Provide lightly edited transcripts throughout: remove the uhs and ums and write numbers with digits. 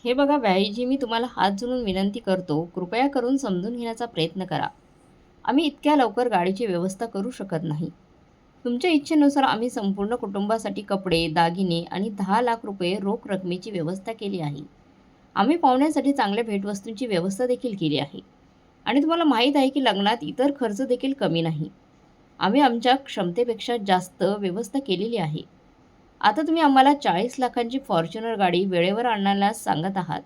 हे बघा व्याहीजी, मी तुम्हाला हात जोडून विनंती करतो, कृपया करून समजून घेण्याचा प्रयत्न करा. आम्ही इतक्या लवकर गाडीची व्यवस्था करू शकत नाही. तुमच्या इच्छेनुसार आम्ही संपूर्ण कुटुंबासाठी कपडे, दागिने आणि 10 लाख रुपये रोख रकमेची व्यवस्था केली आहे. आम्ही पाहुण्यांसाठी चांगल्या भेटवस्तूंची व्यवस्था देखील केली आहे. आणि तुम्हाला माहीत आहे की लग्नात इतर खर्च देखील कमी नाही. आम्ही आमच्या क्षमतेपेक्षा जास्त व्यवस्था केलेली आहे. आता तुम्ही आम्हाला 40 लाखांची फॉर्च्युनर गाडी वेळेवर आणायला सांगत आहात.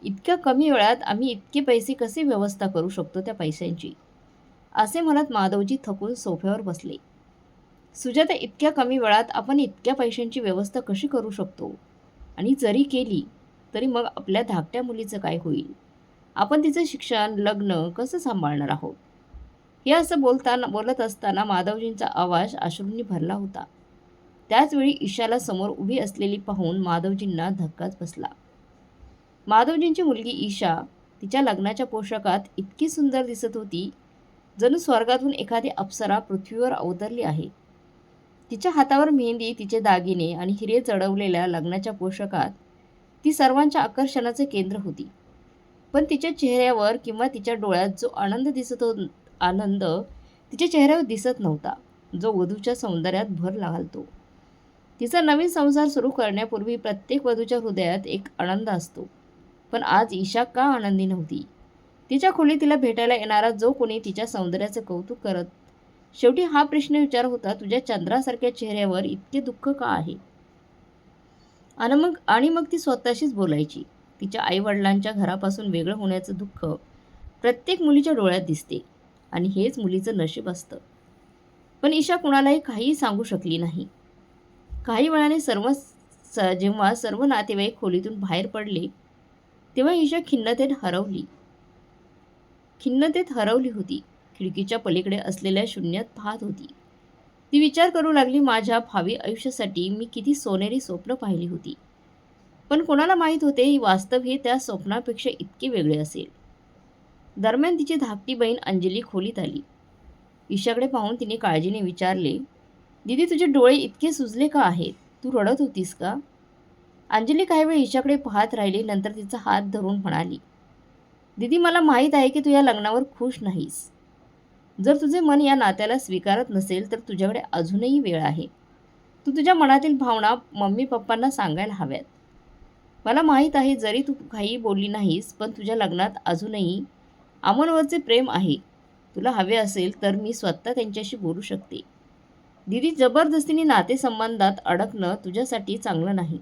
इतक्या कमी वेळात आम्ही इतके पैसे कसे व्यवस्था करू शकतो त्या पैशांची? असे म्हणत माधवजी थकून सोफ्यावर बसले. सुजाता, इतक्या कमी वेळात आपण इतक्या पैशांची व्यवस्था कशी करू शकतो? आणि जरी केली, तरी मग आपल्या धाकट्या मुलीचं काय होईल? आपण तिचं शिक्षण, लग्न कसं सांभाळणार आहोत? हे असं बोलत असताना माधवजींचा आवाज अश्रूंनी भरला होता. त्याचवेळी ईशाला समोर उभी असलेली पाहून माधवजींना धक्काच बसला. माधवजींची मुलगी ईशा तिच्या लग्नाच्या पोशाखात इतकी सुंदर दिसत होती, जणू स्वर्गातून एखादी अप्सरा पृथ्वीवर अवतरली आहे. तिच्या हातावर मेहंदी, तिचे दागिने आणि हिरे जडवलेल्या लग्नाच्या पोशाखात ती सर्वांच्या आकर्षणाचे केंद्र होती. पण तिच्या चेहऱ्यावर किंवा तिच्या डोळ्यात जो आनंद तिच्या चेहऱ्यावर दिसत नव्हता, जो वधूच्या सौंदर्यात भर घालतो. तिचा नवीन संसार सुरू करण्यापूर्वी प्रत्येक वधूच्या हृदयात एक आनंद असतो. पण आज ईशा का आनंदी नव्हती? तिच्या खोलीत तिला भेटायला येणारा जो कोणी तिच्या सौंदर्याचे कौतुक करत, शेवटी हा प्रश्न विचारत होता, तुझ्या चंद्रासारख्या चेहऱ्यावर इतके दुःख का आहे? आणि मग ती स्वतःशीच बोलायची. तिच्या आईवडिलांच्या घरापासून वेगळं होण्याचं दुःख प्रत्येक मुलीच्या डोळ्यात दिसते आणि हेच मुलीचं नशीब असतं. पण ईशा कुणालाही काहीही सांगू शकली नाही. काही वेळाने जेव्हा सर्व नातेवाईक खोलीतून बाहेर पडले, तेव्हा ईशा खिन्नतेत हरवली होती. खिडकीच्या पलीकडे असलेल्या शून्यात पाहत होती. ती विचार करू लागली, माझ्या भावी आयुष्यासाठी मी किती सोनेरी स्वप्न पाहिली होती. पण कोणाला माहीत होते, ही वास्तव हे त्या स्वप्नापेक्षा इतके वेगळे असेल. दरम्यान तिची धाकटी बहीण अंजली खोलीत आली. ईशाकडे पाहून तिने काळजीने विचारले, दीदी, तुझे डोळे इतके सुजले का आहेत? तू रडत होतीस का? अंजली काही वेळ ईशाकडे पाहत राहिली, नंतर तिचा हात धरून म्हणाली, दीदी, मला माहीत आहे की तू या लग्नावर खुश नाहीस. जर तुझे मन या नात्याला स्वीकारत नसेल तर तुझ्याकडे अजूनही वेळ आहे. तू तुझ्या मनातील भावना मम्मी पप्पांना सांगायला हव्यात. मला माहीत आहे, जरी तू काही बोलली नाहीस, पण तुझ्या लग्नात अजूनही अमनवरचे प्रेम आहे. तुला हवे असेल तर मी स्वतः त्यांच्याशी बोलू शकते. दीदी, जबरदस्तीने नातेसंबंधात अडकणं तुझ्यासाठी चांगलं नाही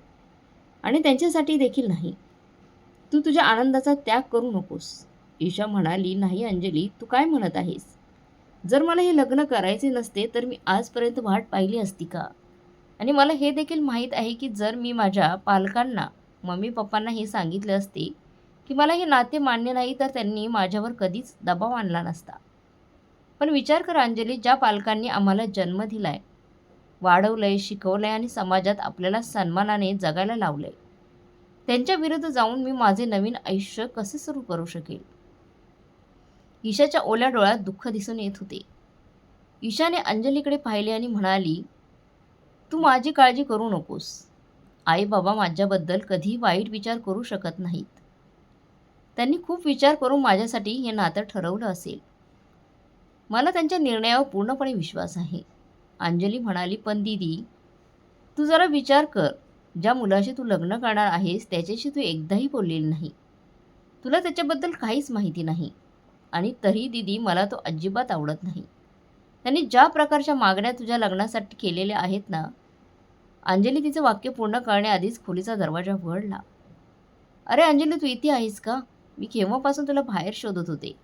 आणि त्यांच्यासाठी देखील नाही. तू तुझ्या आनंदाचा त्याग करू नकोस. ईशा म्हणाली, नाही अंजली, तू काय म्हणत आहेस? जर मला हे लग्न करायचे नसते तर मी आजपर्यंत वाट पाहिली असती का? आणि मला हे देखील माहीत आहे की जर मी माझ्या पालकांना, मम्मी पप्पांना हे सांगितले असते की मला हे नाते मान्य नाही, तर त्यांनी माझ्यावर कधीच दबाव आणला नसता. पण विचार कर अंजली, ज्या पालकांनी आम्हाला जन्म दिलाय, वाढवलंय, शिकवलंय आणि समाजात आपल्याला सन्मानाने जगायला लावलंय, त्यांच्या विरुद्ध जाऊन मी माझे नवीन आयुष्य कसे सुरू करू शकेल? ईशाच्या ओल्या डोळ्यात दुःख दिसून येत होते. ईशाने अंजलीकडे पाहिले आणि म्हणाली, तू माझी काळजी करू नकोस. आई बाबा माझ्याबद्दल कधीही वाईट विचार करू शकत नाहीत. त्यांनी खूप विचार करून माझ्यासाठी हे नातं ठरवलं असेल. मला त्यांच्या निर्णयावर पूर्णपणे विश्वास आहे. अंजली म्हणाली, पण दीदी, तू जरा विचार कर. ज्या मुलाशी तू लग्न करणार आहेस त्याच्याशी तू एकदाही बोललेली नाही. तुला त्याच्याबद्दल काहीच माहिती नाही. आणि तरी दीदी, मला तो अजिबात आवडत नाही. त्यांनी ज्या प्रकारच्या मागण्या तुझ्या लग्नासाठी केलेल्या आहेत ना. अंजली तिचं वाक्य पूर्ण करण्याआधीच खोलीचा दरवाजा उघडला. अरे अंजली, तू इथे आहेस का? मी केव्हापासून तुला बाहेर शोधत होते.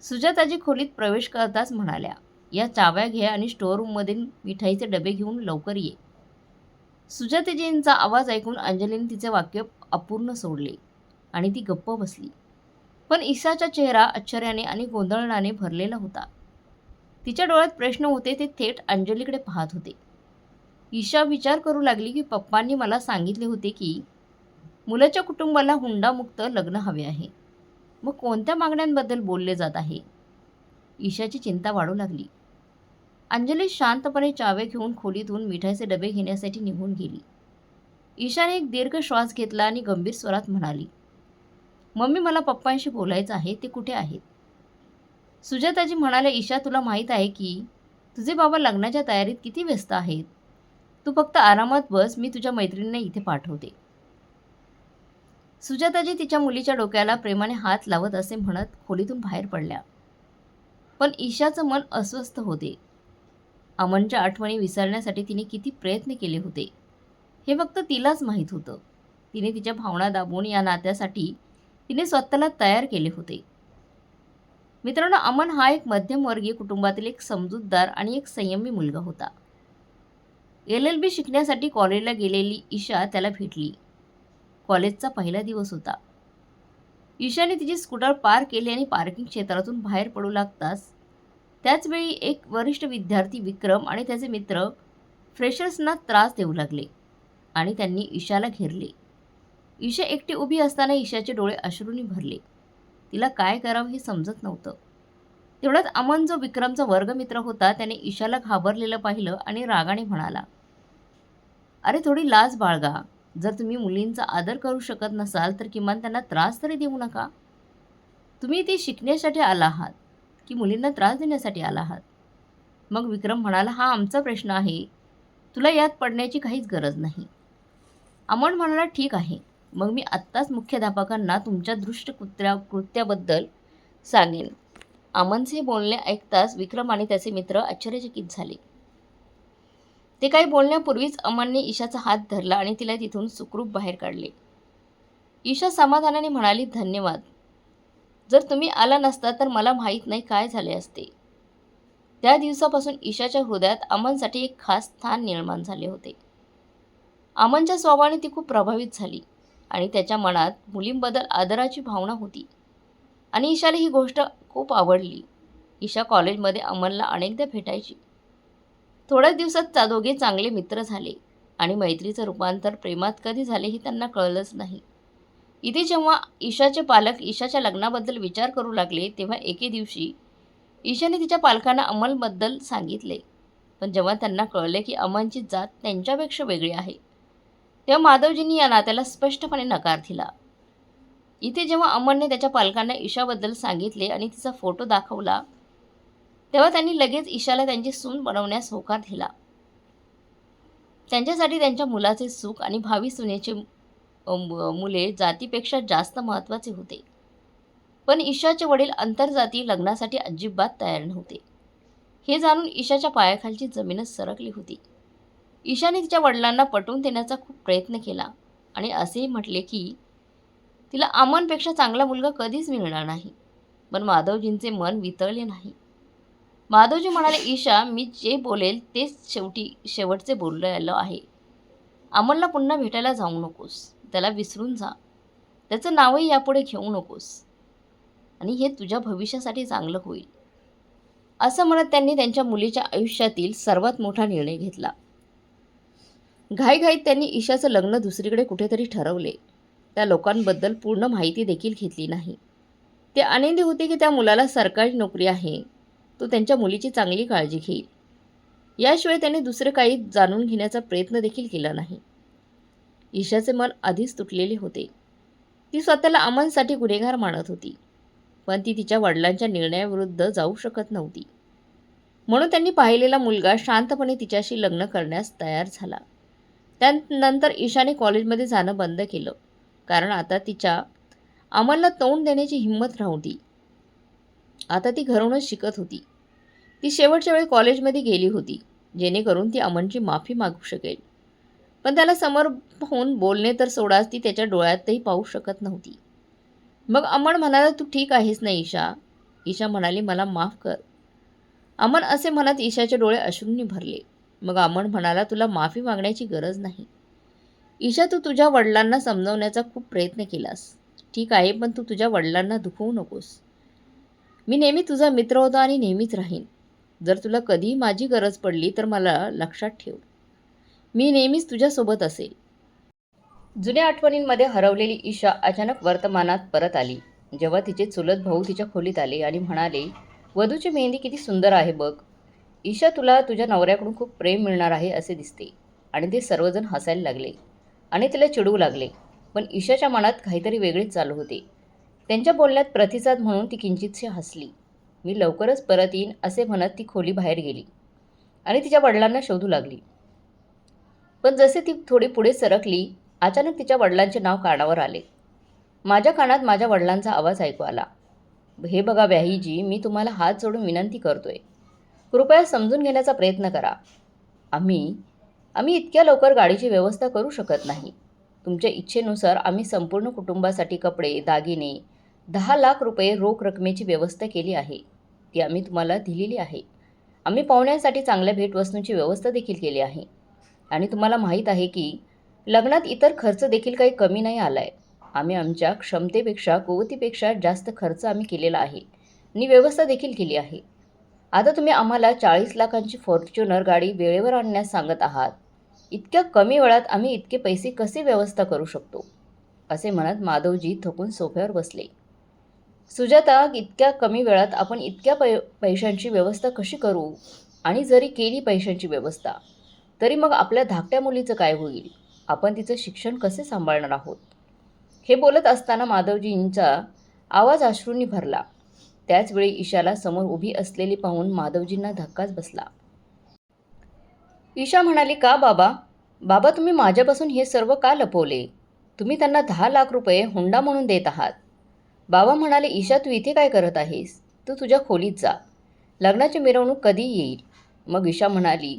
सुजाताजी खोलीत प्रवेश करताच म्हणाल्या, या चाव्या घे आणि स्टोअर रूममधील मिठाईचे डबे घेऊन लवकर ये. सुजाताजींचा आवाज ऐकून अंजलीने तिचे वाक्य अपूर्ण सोडले आणि ती गप्प बसली. पण ईशाचा चेहरा आश्चर्याने आणि गोंधळाने भरलेला होता. तिच्या डोळ्यात प्रश्न होते, ते थेट अंजलीकडे पाहत होते. ईशा विचार करू लागली की पप्पांनी मला सांगितले होते की मुलाच्या कुटुंबाला हुंडामुक्त लग्न हवे आहे. मग कोणत्या मागण्यांबद्दल बोलले जात आहे? ईशाची चिंता वाढू लागली. अंजली शांतपणे चावे घेऊन खोलीतून मिठाईचे डबे घेण्यासाठी निघून गेली. ईशाने एक दीर्घ श्वास घेतला आणि गंभीर स्वरात म्हणाली, मम्मी मला पप्पांशी बोलायचं आहे, ते कुठे आहेत? सुजाताजी म्हणाले, ईशा तुला माहीत आहे की तुझे बाबा लग्नाच्या तयारीत किती व्यस्त आहेत. तू फक्त आरामात बस, मी तुझ्या मैत्रिणींना इथे पाठवते. सुजाताजी तिच्या मुलीच्या डोक्याला प्रेमाने हात लावत असे म्हणत खोलीतून बाहेर पडल्या. पण ईशाचं मन अस्वस्थ होते. अमनच्या आठवणी विसरण्यासाठी तिने किती प्रयत्न केले होते हे फक्त तिलाच माहीत होतं. तिने तिच्या भावना दाबून या नात्यासाठी तिने स्वतःला तयार केले होते. मित्रांनो, अमन हा एक मध्यमवर्गीय कुटुंबातील एक समजूतदार आणि एक संयमी मुलगा होता. LLB शिकण्यासाठी कॉलेजला गेलेली ईशा त्याला भेटली. कॉलेजचा पहिला दिवस होता. ईशाने तिची स्कूटर पार केली आणि पार्किंग क्षेत्रातून बाहेर पडू लागताच त्याचवेळी एक वरिष्ठ विद्यार्थी विक्रम आणि त्याचे मित्र फ्रेशर्सना त्रास देऊ लागले आणि त्यांनी ईशाला घेरले. ईशा एकटी उभी असताना ईशाचे डोळे अश्रूंनी भरले. तिला काय करावं हे समजत नव्हतं. तेवढ्यात अमन, जो विक्रमचा वर्गमित्र होता, त्याने ईशाला घाबरलेलं पाहिलं आणि रागाने म्हणाला, अरे थोडी लाज बाळगा. जर तुम्ही मुलींचा आदर करू शकत नसाल तर किमान त्यांना त्रास तरी देऊ नका. तुम्ही ती शिकण्यासाठी आला आहात की मुलींना त्रास देण्यासाठी आला आहात? मग विक्रम म्हणाला, हा आमचा प्रश्न आहे, तुला यात पडण्याची काहीच गरज नाही. अमन म्हणाला, ठीक आहे, मग मी आत्ताच मुख्याध्यापकांना तुमच्या दुष्ट कृत्याबद्दल सांगेन. अमनचे बोलणे ऐकताच विक्रम आणि त्याचे मित्र आश्चर्यचकित झाले. ते काही बोलण्यापूर्वीच अमनने ईशाचा हात धरला आणि तिला तिथून सुखरूप बाहेर काढले. ईशा समाधानाने म्हणाली, धन्यवाद. जर तुम्ही आला नसता तर मला माहीत नाही काय झाले असते. त्या दिवसापासून ईशाच्या हृदयात अमनसाठी एक खास स्थान निर्माण झाले होते. अमनच्या स्वभावाने ती खूप प्रभावित झाली आणि त्याच्या मनात मुलींबद्दल आदराची भावना होती आणि ईशाला ही गोष्ट खूप आवडली. ईशा कॉलेजमध्ये अमनला अनेकदा भेटायची. थोड्याच दिवसात दोघे चांगले मित्र झाले आणि मैत्रीचं रूपांतर प्रेमात कधी झाले हे त्यांना कळलंच नाही. इथे जेव्हा ईशाचे पालक ईशाच्या लग्नाबद्दल विचार करू लागले तेव्हा एके दिवशी ईशाने तिच्या पालकांना अमनबद्दल सांगितले. पण जेव्हा त्यांना कळले की अमनची जात त्यांच्यापेक्षा वेगळी आहे तेव्हा माधवजींनी या नात्याला स्पष्टपणे नकार दिला. इथे जेव्हा अमनने त्याच्या पालकांना ईशाबद्दल सांगितले आणि तिचा फोटो दाखवला तेव्हा त्यांनी लगेच ईशाला त्यांची सून बनवण्यास होकार दिला. त्यांच्यासाठी त्यांच्या मुलाचे सुख आणि भावी सुनेचे मुले जातीपेक्षा जास्त महत्त्वाचे होते. पण ईशाचे वडील आंतरजातीय लग्नासाठी अजिबात तयार नव्हते. हे जाणून ईशाच्या पायाखालची जमीनच सरकली होती. ईशाने तिच्या वडिलांना पटवून देण्याचा खूप प्रयत्न केला आणि असेही म्हटले की तिला अमनपेक्षा चांगला मुलगा कधीच मिळणार नाही. पण माधवजींचे मन वितळले नाही. माधवजी म्हणाले, ईशा, मी जे बोलेल तेच शेवटचे बोललेलं आहे. अमनला पुन्हा भेटायला जाऊ नकोस. त्याला विसरून जा. त्याचं नावही यापुढे घेऊ नकोस आणि हे तुझ्या भविष्यासाठी चांगलं होईल. असं म्हणत त्यांनी त्यांच्या मुलीच्या आयुष्यातील सर्वात मोठा निर्णय घेतला. घाईघाईत त्यांनी ईशाचं लग्न दुसरीकडे कुठेतरी ठरवले. त्या लोकांबद्दल पूर्ण माहिती देखील घेतली नाही. ते आनंदी होते की त्या मुलाला सरकारी नोकरी आहे, तो त्यांच्या मुलीची चांगली काळजी घेईल. याशिवाय त्याने दुसरे काही जाणून घेण्याचा प्रयत्न देखील केला नाही. ईशाचे मन आधीच तुटलेले होते. ती स्वतःला अमनसाठी गुन्हेगार मानत होती, पण ती तिच्या वडिलांच्या निर्णयाविरुद्ध जाऊ शकत नव्हती. म्हणून त्यांनी पाहिलेला मुलगा शांतपणे तिच्याशी लग्न करण्यास तयार झाला. त्यानंतर ईशाने कॉलेजमध्ये जाणं बंद केलं, कारण आता तिच्या अमनला तोंड देण्याची हिंमत नव्हती. आता ती घरूनच शिकत होती. ती शेवटच्या वेळी कॉलेजमध्ये गेली होती जेणेकरून ती अमनची माफी मागू शकेल. पण त्याला समोर होऊन बोलणे तर सोडाच, ती त्याच्या डोळ्यातही पाहू शकत नव्हती. मग अमन म्हणाला, तू ठीक आहेस ना ईशा? ईशा म्हणाली, मला माफ कर. अमन असे म्हणत ईशाचे डोळे अश्रूंनी भरले. मग अमन म्हणाला, तुला माफी मागण्याची गरज नाही. ईशा, तू तुझ्या वडिलांना समजावण्याचा खूप प्रयत्न केलास. ठीक आहे, पण तू तुझ्या वडिलांना दुखवू नकोस. मी नेहमी तुझा मित्र होतो आणि नेहमीच राहीन. जर तुला कधीही माझी गरज पडली तर मला लक्षात ठेव. मी नेहमीच तुझ्यासोबत असेल. जुन्या आठवणींमध्ये हरवलेली ईशा अचानक वर्तमानात परत आली. जेव्हा तिचे चुलत भाऊ तिच्या खोलीत आले आणि म्हणाले, वधूची मेहंदी किती सुंदर आहे बघ. ईशा, तुला तुझ्या नवऱ्याकडून खूप प्रेम मिळणार आहे असे दिसते. आणि ते सर्वजण हसायला लागले. आणि तिला चिडवू लागले. पण ईशाच्या मनात काहीतरी वेगळेच चालू होते. त्यांच्या बोलण्यात प्रतिसाद म्हणून ती किंचितशी हसली. मी लवकरच परत येईन असे म्हणत ती खोली बाहेर गेली आणि तिच्या वडिलांना शोधू लागली. पण जसे ती थोडी पुढे सरकली, अचानक तिच्या वडिलांचे नाव कानावर आले. माझ्या कानात माझ्या वडिलांचा आवाज ऐकू आला. हे बघा व्याहीजी, मी तुम्हाला हात जोडून विनंती करतोय. कृपया समजून घेण्याचा प्रयत्न करा. आम्ही आम्ही इतक्या लवकर गाडीची व्यवस्था करू शकत नाही. तुमच्या इच्छेनुसार आम्ही संपूर्ण कुटुंबासाठी कपडे, दागिने, 10 लाख रुपये रोख रकमेची व्यवस्था केली आहे. ती आम्ही तुम्हाला दिलेली आहे. आम्ही पाहुण्यांसाठी चांगल्या भेटवस्तूंची व्यवस्था देखील केली आहे. आणि तुम्हाला माहीत आहे की लग्नात इतर खर्च देखील काही कमी नाही आला आहे. आम्ही आमच्या क्षमतेपेक्षा, कुवतीपेक्षा जास्त खर्च आम्ही केलेला आहे आणि व्यवस्था देखील केली आहे. आता तुम्ही आम्हाला 40 लाखांची फॉर्च्युनर गाडी वेळेवर आणण्यास सांगत आहात. इतक्या कमी वेळात आम्ही इतके पैसे कसे व्यवस्था करू शकतो? असे म्हणत माधवजी थकून सोफ्यावर बसले. सुजाता, इतक्या कमी वेळात आपण इतक्या पैशांची व्यवस्था कशी करू? आणि जरी केली पैशांची व्यवस्था, तरी मग आपल्या धाकट्या मुलीचं काय होईल? आपण तिचं शिक्षण कसे सांभाळणार आहोत? हे बोलत असताना माधवजींचा आवाज अश्रूंनी भरला. त्याचवेळी ईशाला समोर उभी असलेली पाहून माधवजींना धक्काच बसला. ईशा म्हणाली, का बाबा? बाबा, तुम्ही माझ्यापासून हे सर्व का लपवले? तुम्ही त्यांना 10 लाख रुपये हुंडा म्हणून देत आहात. बाबा म्हणाले, ईशा, तू इथे काय करत आहेस? तू तुझ्या खोलीत जा. लग्नाची मिरवणूक कधी येईल? मग ईशा म्हणाली,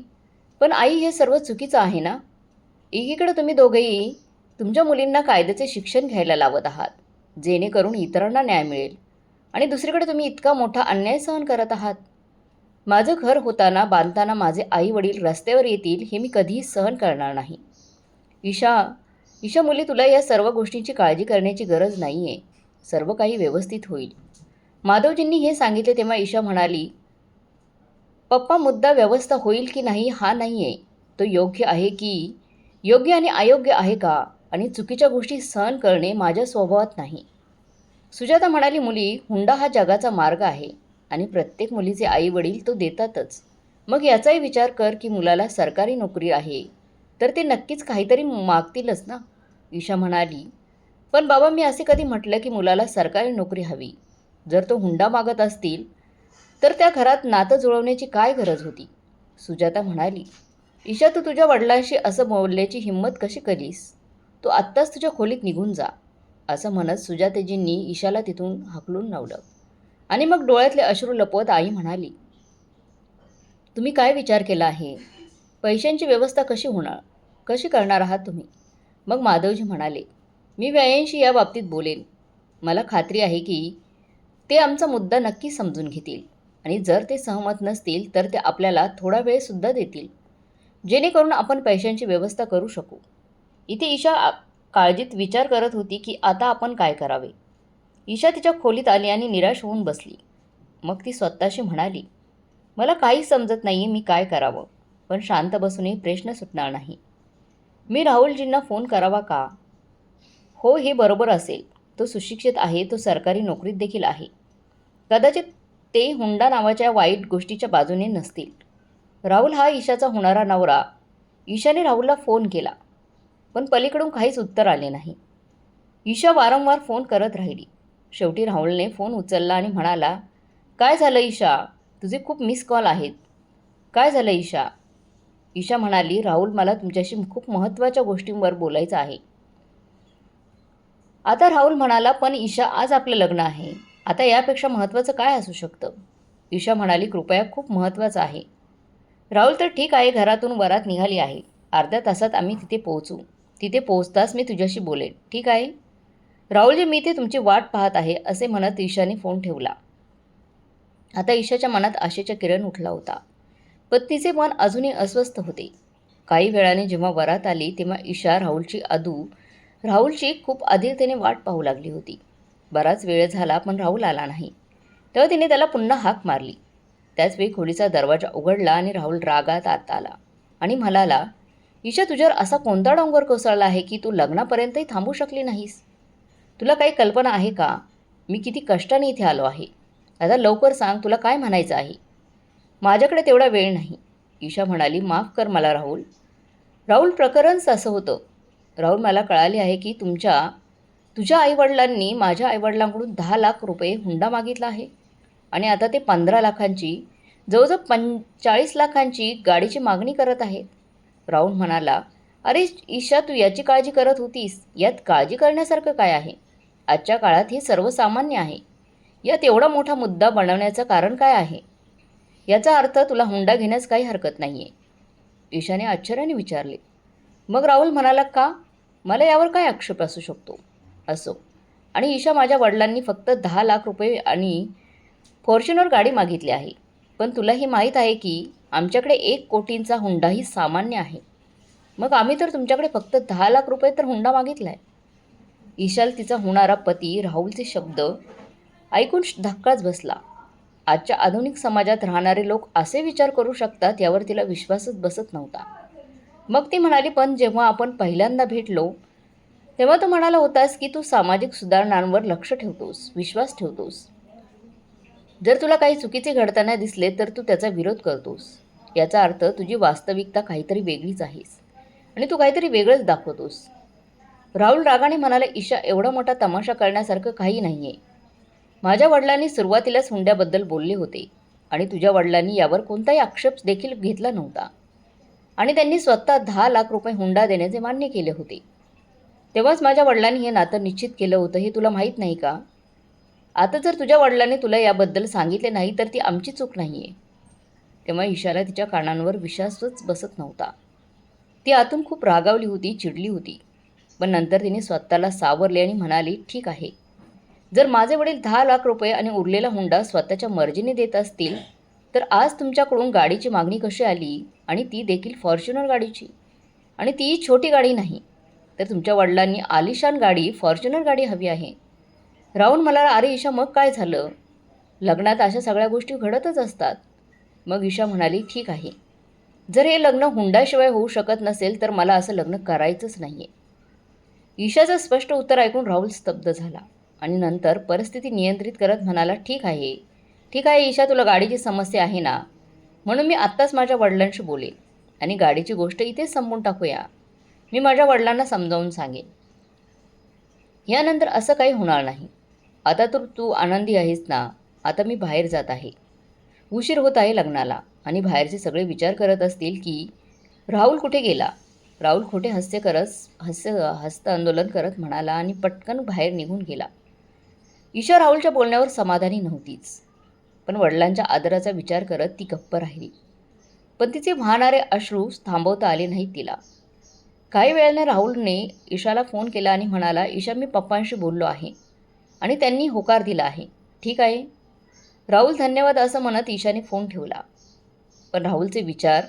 पण आई, हे सर्व चुकीचं आहे ना? एकीकडे तुम्ही दोघेही तुमच्या मुलींना कायद्याचे शिक्षण घ्यायला लावत आहात, जेणेकरून इतरांना न्याय मिळेल, आणि दुसरीकडे तुम्ही इतका मोठा अन्याय सहन करत आहात. माझं घर होताना बांधताना माझे आई वडील रस्त्यावर येतील हे मी कधीही सहन करणार नाही. ईशा ईशा मुली, तुला या सर्व गोष्टींची काळजी करण्याची गरज नाही आहे. सर्व काही व्यवस्थित होईल. माधवजींनी हे सांगितले तेव्हा ईशा म्हणाली, पप्पा, मुद्दा व्यवस्था होईल की नाही हा नाही आहे. तो योग्य आणि अयोग्य आहे का? आणि चुकीच्या गोष्टी सहन करणे माझ्या स्वभावात नाही. सुजाता म्हणाली, मुली, हुंडा हा जगाचा मार्ग आहे आणि प्रत्येक मुलीचे आई वडील तो देतातच. मग याचाही विचार कर की मुलाला सरकारी नोकरी आहे तर ते नक्कीच काहीतरी मागतीलच ना? ईशा म्हणाली, पण बाबा, मी असे कधी म्हटलं की मुलाला सरकारी नोकरी हवी? जर तो हुंडा मागत असतील तर त्या घरात नातं जुळवण्याची काय गरज होती? सुजाता म्हणाली, ईशा, तू तुझ्या वडिलांशी असं बोलण्याची हिंमत कशी केलीस? तू आत्ताच तुझ्या खोलीत निघून जा. असं म्हणत सुजाताजींनी ईशाला तिथून हाकलून लावलं. आणि मग डोळ्यातले अश्रू लपवत आई म्हणाली, तुम्ही काय विचार केला आहे? पैशांची व्यवस्था कशी करणार आहात तुम्ही? मग माधवजी म्हणाले, मी व्यायांशी या बाबतीत बोलेन. मला खात्री आहे की ते आमचा मुद्दा नक्की समजून घेतील आणि जर ते सहमत नसतील तर ते आपल्याला थोडा वेळसुद्धा देतील, जेणेकरून आपण पैशांची व्यवस्था करू शकू. इथे ईशा काळजीत विचार करत होती की आता आपण काय करावे. ईशा तिच्या खोलीत आली आणि निराश होऊन बसली. मग ती स्वतःशी म्हणाली, मला काही समजत नाही मी काय करावं, पण शांत बसूनही प्रश्न सुटणार नाही. मी राहुलजींना फोन करावा का? हो, हे बरोबर असेल. तो सुशिक्षित आहे, तो सरकारी नोकरीत देखील आहे. कदाचित ते हुंडा नावाच्या वाईट गोष्टीच्या बाजूने नसतील. राहुल हा ईशाचा होणारा नवरा. ईशाने राहुलला फोन केला, पण पलीकडून काहीच उत्तर आले नाही. ईशा वारंवार फोन करत राहिली. शेवटी राहुलने फोन उचलला आणि म्हणाला, काय झालं ईशा? तुझे खूप मिस कॉल आहेत. काय झालं ईशा? ईशा म्हणाली, राहुल, मला तुमच्याशी खूप महत्त्वाच्या गोष्टींवर बोलायचं आहे. आता राहुल म्हणाला, पण ईशा, आज आपलं लग्न आहे. आता यापेक्षा महत्त्वाचं काय असू शकतं? ईशा म्हणाली, कृपया, खूप महत्त्वाचं आहे. राहुल, तर ठीक आहे, घरातून वरात निघाली आहे. अर्ध्या तासात आम्ही तिथे पोहोचू. तिथे पोहोचताच मी तुझ्याशी बोलेन, ठीक आहे? राहुलजी, मी ते तुमची वाट पाहत आहे, असे म्हणत ईशाने फोन ठेवला. आता ईशाच्या मनात आशेचा किरण उठला होता, पण तिचे मन अजूनही अस्वस्थ होते. काही वेळाने जेव्हा वरात आली तेव्हा ईशा राहुलची खूप आधीरतेने वाट पाहू लागली होती. बराच वेळ झाला पण राहुल आला नाही. तेव्हा तिने त्याला पुन्हा हाक मारली. त्याचवेळी खोलीचा दरवाजा उघडला आणि राहुल रागात आत आला आणि म्हणाला, ईशा, तुझ्यावर असा कोणता डोंगर कोसळला आहे की तू लग्नापर्यंतही थांबू शकली नाहीस? तुला काही कल्पना आहे का मी किती कष्टाने इथे आलो आहे? आता लवकर सांग, तुला काय म्हणायचं आहे? माझ्याकडे तेवढा वेळ नाही. ईशा म्हणाली, माफ कर मला राहुल. राहुल, प्रकरणच असं होतं. राहुल, मला कळाले आहे की तुझ्या आईवडिलांनी माझ्या आईवडिलांकडून 10 लाख रुपये हुंडा मागितला आहे आणि आता ते 15 लाखांची, जवळजवळ 40 लाखांची गाडीची मागणी करत आहेत. राहुल म्हणाला, अरे ईशा, तू याची काळजी करत होतीस. यात काळजी करण्यासारखं काय आहे? आजच्या काळात हे सर्वसामान्य आहे. यात एवढा मोठा मुद्दा बनवण्याचं कारण काय आहे? याचा अर्थ तुला हुंडा घेण्यास काही हरकत नाही आहे. ईशाने आश्चर्याने विचारले. मग राहुल म्हणाला, का? मला यावर काय आक्षेप असू शकतो? असो. आणि ईशा, माझ्या वडिलांनी फक्त 10 लाख रुपये आणि फॉर्च्युनर गाडी मागितली आहे. पण तुलाही माहीत आहे की आमच्याकडे 1 कोटींचा हुंडाही सामान्य आहे. मग आम्ही तर तुमच्याकडे फक्त 10 लाख रुपये तर हुंडा मागितला आहे. ईशाला तिचा होणारा पती राहुलचे शब्द ऐकून धक्काच बसला. आजच्या आधुनिक समाजात राहणारे लोक असे विचार करू शकतात यावर तिला विश्वासच बसत नव्हता. मग ती म्हणाली, पण जेव्हा आपण पहिल्यांदा भेटलो तेव्हा तू म्हणाला होतास की तू सामाजिक सुधारणांवर लक्ष ठेवतोस, विश्वास ठेवतोस. जर तुला काही चुकीचे घडताना दिसले तर तू त्याचा विरोध करतोस. याचा अर्थ तुझी वास्तविकता काहीतरी वेगळीच आहेस आणि तू काहीतरी वेगळंच दाखवतोस. राहुल रागाने म्हणाला, ईशा, एवढा मोठा तमाशा करण्यासारखं काही नाही आहे. माझ्या वडिलांनी सुरुवातीलाच हुंड्याबद्दल बोलले होते आणि तुझ्या वडिलांनी यावर कोणताही आक्षेप देखील घेतला नव्हता आणि त्यांनी स्वतः 10 लाख रुपये हुंडा देण्याचे मान्य केले होते. तेव्हाच माझ्या वडिलांनी हे नातं निश्चित केलं होतं. हे तुला माहीत नाही का? आता जर तुझ्या वडिलांनी तुला याबद्दल सांगितले नाही तर ती आमची चूक नाही आहे. तेव्हा ईशाला तिच्या कानांवर विश्वासच बसत नव्हता. ती आतून खूप रागावली होती, चिडली होती. पण नंतर तिने स्वतःला सावरले आणि म्हणाली, ठीक आहे, जर माझे वडील 10 लाख रुपये आणि उरलेला हुंडा स्वतःच्या मर्जीने देत असतील तर आज तुमच्याकडून गाडीची मागणी कशी आली, आणि ती देखील फॉर्च्युनर गाडीची, आणि तीही छोटी गाडी नाही. तर तुमच्या वडिलांनी आलिशान गाडी, फॉर्च्युनर गाडी हवी आहे. राहुल म्हणाला, अरे ईशा, मग काय झालं? लग्नात अशा सगळ्या गोष्टी घडतच असतात. मग ईशा म्हणाली, ठीक आहे, जर हे लग्न हुंड्याशिवाय होऊ शकत नसेल तर मला असं लग्न करायचंच नाही आहे. ईशाचं स्पष्ट उत्तर ऐकून राहुल स्तब्ध झाला आणि नंतर परिस्थिती नियंत्रित करत म्हणाला, ठीक आहे, ठीक आहे ईशा, तुला गाडीची समस्या आहे ना, म्हणून मी आत्ताच माझ्या वडिलांशी बोलेन आणि गाडीची गोष्ट इथेच संपवून टाकूया. मी माझ्या वडिलांना समजावून सांगेन. यानंतर असं काही होणार नाही. आता तर तू आनंदी आहेस ना? आता मी बाहेर जात आहे. उशीर होत आहे लग्नाला. आणि बाहेरचे सगळे विचार करत असतील की राहुल कुठे गेला. राहुल खोटे हस्त आंदोलन करत म्हणाला आणि पटकन बाहेर निघून गेला. ईशा राहुलच्या बोलण्यावर समाधानी नव्हतीच. पण वडिलांच्या आदराचा विचार करत ती गप्प राहिली. पण तिचे वाहणारे अश्रू थांबवता आले नाहीत तिला. काही वेळाने राहुलने ईशाला फोन केला आणि म्हणाला, ईशा, मी पप्पांशी बोललो आहे आणि त्यांनी होकार दिला आहे. ठीक आहे. राहुल, धन्यवाद असं म्हणत ईशाने फोन ठेवला. पण राहुलचे विचार,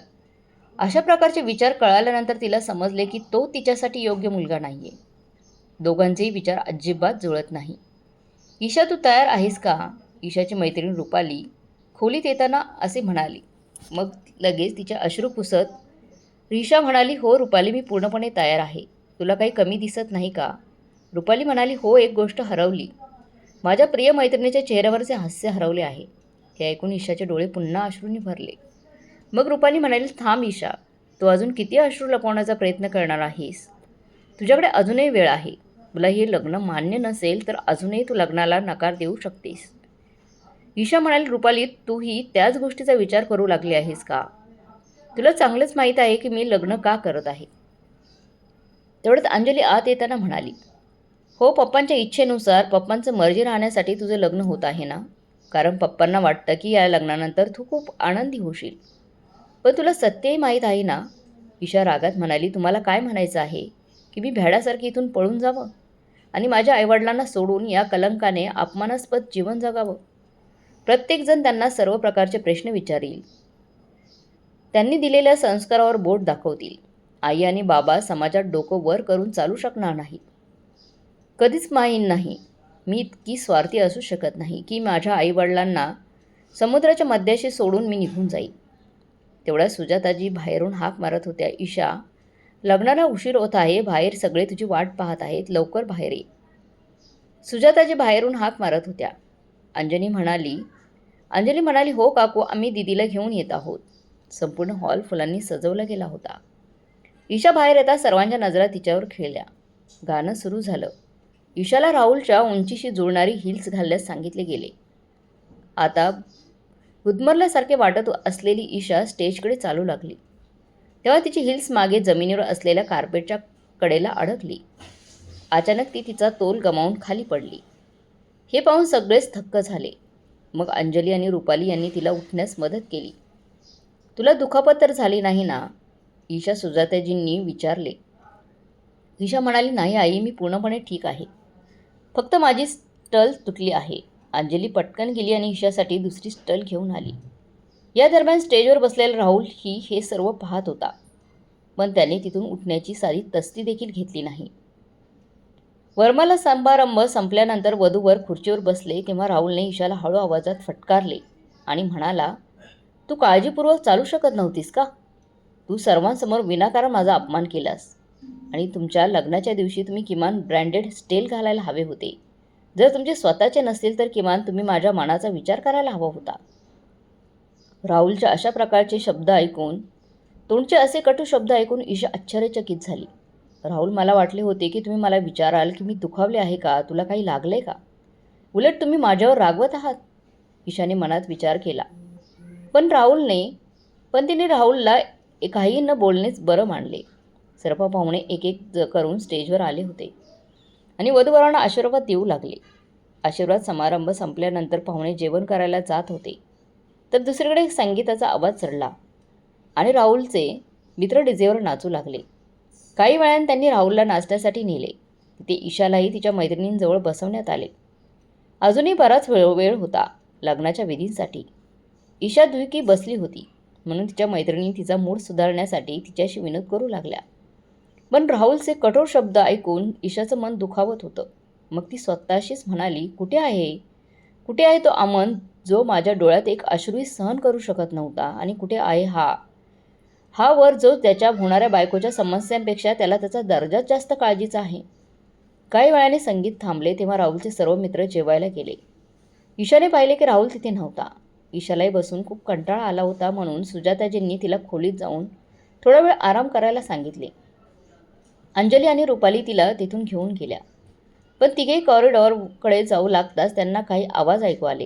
अशा प्रकारचे विचार कळाल्यानंतर तिला समजले की तो तिच्यासाठी योग्य मुलगा नाही आहे. दोघांचेही विचार अजिबात जुळत नाही. ईशा, तू तयार आहेस का? ईशाची मैत्रीण रुपाली खोलीत येताना असे म्हणाली. मग लगेच तिच्या अश्रू पुसत ईशा म्हणाली, हो रुपाली, मी पूर्णपणे तयार आहे. तुला काही कमी दिसत नाही का? रुपाली म्हणाली, हो, एक गोष्ट हरवली. माझ्या प्रिय मैत्रिणीच्या चेहऱ्यावरचे हास्य हरवले आहे. हे ऐकून ईशाचे डोळे पुन्हा अश्रूंनी भरले. मग रुपाली म्हणाली, थांब ईशा, तू अजून किती अश्रू लपवण्याचा प्रयत्न करणार आहेस? तुझ्याकडे अजूनही वेळ आहे. तुला हे लग्न मान्य नसेल तर अजूनही तू लग्नाला नकार देऊ शकतेस. ईशा म्हणाली, रुपाली, तूही त्याच गोष्टीचा विचार करू लागली आहेस का? तुला चांगलंच माहीत आहे की मी लग्न का करत आहे. तेवढ्यात अंजली आत येताना म्हणाली, हो, पप्पांच्या इच्छेनुसार, पप्पांचं मर्जी राहण्यासाठी तुझं लग्न होत आहे ना? कारण पप्पांना वाटतं की या लग्नानंतर तू खूप आनंदी होशील. पण तुला सत्यही माहीत आहे ना? ईशा रागात म्हणाली, तुम्हाला काय म्हणायचं आहे की मी भेडासारखी इथून पळून जावं आणि माझ्या आईवडिलांना सोडून या कलंकाने अपमानास्पद जीवन जगावं? प्रत्येकजण त्यांना सर्व प्रकारचे प्रश्न विचारील. त्यांनी दिलेल्या संस्कारावर बोट दाखवतील. आई आणि बाबा समाजात डोकं वर करून चालू शकणार नाही. कधीच माहीत नाही. मी इतकी स्वार्थी असू शकत नाही की माझ्या आईवडिलांना समुद्राच्या मध्याशी सोडून मी निघून जाईल. तेवढ्या सुजाताजी बाहेरून हाक मारत होत्या, ईशा, लग्नाला उशीर होत आहे. बाहेर सगळे तुझी वाट पाहत आहेत. लवकर बाहेर ये. सुजाताजी बाहेरून हाक मारत होत्या. अंजली म्हणाली, हो काकू, आम्ही दीदीला घेऊन येत आहोत. संपूर्ण हॉल फुलांनी सजवला गेला होता. ईशा बाहेर येता सर्वांच्या नजरा तिच्यावर खेळल्या. गाणं सुरू झालं. ईशाला राहुलच्या उंचीशी जुळणारी हिल्स घालण्यास सांगितले गेले. आता गुदमरल्यासारखे वाटत असलेली ईशा स्टेजकडे चालू लागली. तेव्हा तिची हिल्स मागे जमिनीवर असलेल्या कार्पेटच्या कडेला अडकली. अचानक ती तिचा तोल गमावून खाली पडली. हे पाहून सगळेच थक्क झाले. मग अंजली आणि रुपाली यांनी तिला उठण्यास मदत केली. तुला दुखापत तर झाली नाही ना? ईशा सुजाताजींनी विचारले. ईशा म्हणाली, नाही आई, मी पूर्णपणे ठीक आहे. फक्त माझी स्टल तुटली आहे. अंजली पटकन गेली आणि ईशासाठी दुसरी स्टल घेऊन आली. या दरम्यान स्टेजवर बसलेला राहुल हे सर्व पाहत होता, पण त्याने तिथून उठण्याची साधी तस्ती देखील घेतली नाही. वर्माला समारंभ संपल्यानंतर वधूवर खुर्चीवर बसले तेव्हा राहुलने ईशाला हळू आवाजात फटकारले आणि म्हणाला, तू काळजीपूर्वक चालू शकत नव्हतीस का? तू सर्वांसमोर विनाकारण माझा अपमान केलास आणि तुमच्या लग्नाच्या दिवशी तुम्ही किमान ब्रँडेड स्टेल घालायला हवे होते. जर तुमचे स्वतःचे नसतील तर किमान तुम्ही माझ्या मनाचा विचार करायला हवा होता. राहुलच्या अशा प्रकारचे शब्द ऐकून, तोंडचे असे कटू शब्द ऐकून ईशा आश्चर्यचकित झाली. राहुल, मला वाटले होते की तुम्ही मला विचाराल की मी दुखावले आहे का, तुला काही लागले का? उलट तुम्ही माझ्यावर रागवत आहात. ईशाने मनात विचार केला. पण तिने राहुलला काही न बोलणेच बरं मानले. सर्व पाहुणे एक एक करून स्टेजवर आले होते आणि वधूवरांना आशीर्वाद देऊ लागले. आशीर्वाद समारंभ संपल्यानंतर पाहुणे जेवण करायला जात होते, तर दुसरीकडे संगीताचा आवाज चढला आणि राहुलचे मित्र डीजेवर नाचू लागले. काही वेळाने त्यांनी राहुलला नाचण्यासाठी नेले. तिथे ईशालाही तिच्या मैत्रिणींजवळ बसवण्यात आले. अजूनही बराच वेळ होता लग्नाच्या विधींसाठी. ईशा दुःखी बसली होती, म्हणून तिच्या मैत्रिणी तिचा मूड सुधारण्यासाठी तिच्याशी विनोद करू लागल्या. पण राहुलचे कठोर शब्द ऐकून ईशाचं मन दुखावत होतं. मग ती स्वतःशीच म्हणाली, कुठे आहे तो अमन, जो माझ्या डोळ्यात एक अश्रूही सहन करू शकत नव्हता? आणि कुठे आहे हा वर, जो त्याच्या होणाऱ्या बायकोच्या समस्यांपेक्षा त्याला त्याचा दर्जाच जास्त काळजीचा आहे? काही वेळाने संगीत थांबले तेव्हा राहुलचे सर्व मित्र जेवायला गेले. ईशाने पाहिले की राहुल तिथे नव्हता. ईशालाही बसून खूप कंटाळा आला होता, म्हणून सुजाताजींनी तिला खोलीत जाऊन थोडा वेळ आराम करायला सांगितले. अंजली आणि रुपाली तिला तिथून घेऊन गेल्या. पण तिघेही कॉरिडॉरकडे जाऊ लागताच त्यांना काही आवाज ऐकू आले.